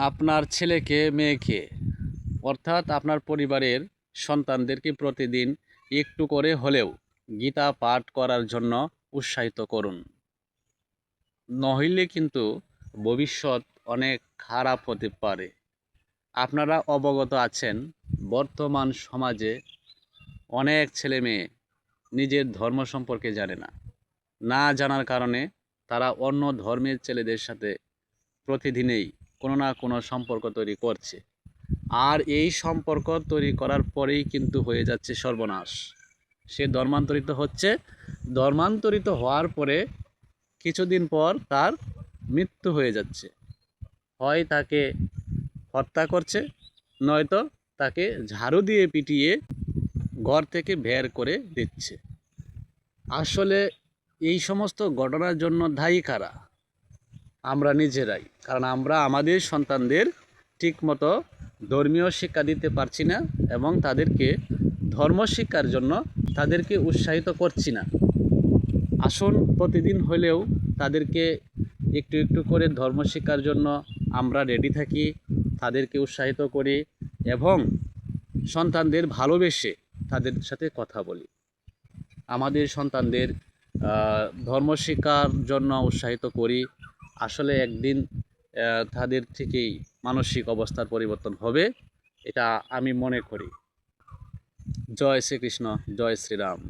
আপনার ছেলেকে মেয়েকে অর্থাৎ আপনার পরিবারের সন্তানদেরকে প্রতিদিন একটু করে হলেও গীতা পাঠ করার জন্য উৎসাহিত করুন। নইলে কিন্তু ভবিষ্যৎ অনেক খারাপ হতে পারে। আপনারা অবগত আছেন, বর্তমান সমাজে অনেক ছেলে মেয়ে নিজের ধর্ম সম্পর্কে জানে না। না জানার কারণে তারা অন্য ধর্মের ছেলেদের সাথে প্রতিদিনেই কোনো না কোনো সম্পর্ক তৈরি করছে। আর এই সম্পর্ক তৈরি করার পরেই কিন্তু হয়ে যাচ্ছে সর্বনাশ। সে ধর্মান্তরিত হচ্ছে, ধর্মান্তরিত হওয়ার পরে কিছুদিন পর তার মৃত্যু হয়ে যাচ্ছে। হয় তাকে হত্যা করছে, নয়তো তাকে ঝাড়ু দিয়ে পিটিয়ে ঘর থেকে বের করে দিচ্ছে। আসলে এই সমস্ত ঘটনার জন্য দায়ী কারা? আমরা নিজেরাই। কারণ আমরা আমাদের সন্তানদের ঠিকমতো ধর্মীয় শিক্ষা দিতে পারছি না এবং তাদেরকে ধর্ম শিক্ষার জন্য তাদেরকে উৎসাহিত করছি না। আসুন প্রতিদিন হলেও তাদেরকে একটু একটু করে ধর্ম শিক্ষার জন্য আমরা রেডি থাকি, তাদেরকে উৎসাহিত করি এবং সন্তানদের ভালোবেসে তাদের সাথে কথা বলি। আমাদের সন্তানদের ধর্ম শিক্ষার জন্য উৎসাহিত করি। আসলে একদিন তাদের থেকেই মানসিক অবস্থার পরিবর্তন হবে, এটা আমি মনে করি। জয় শ্রীকৃষ্ণ, জয় শ্রীরাম।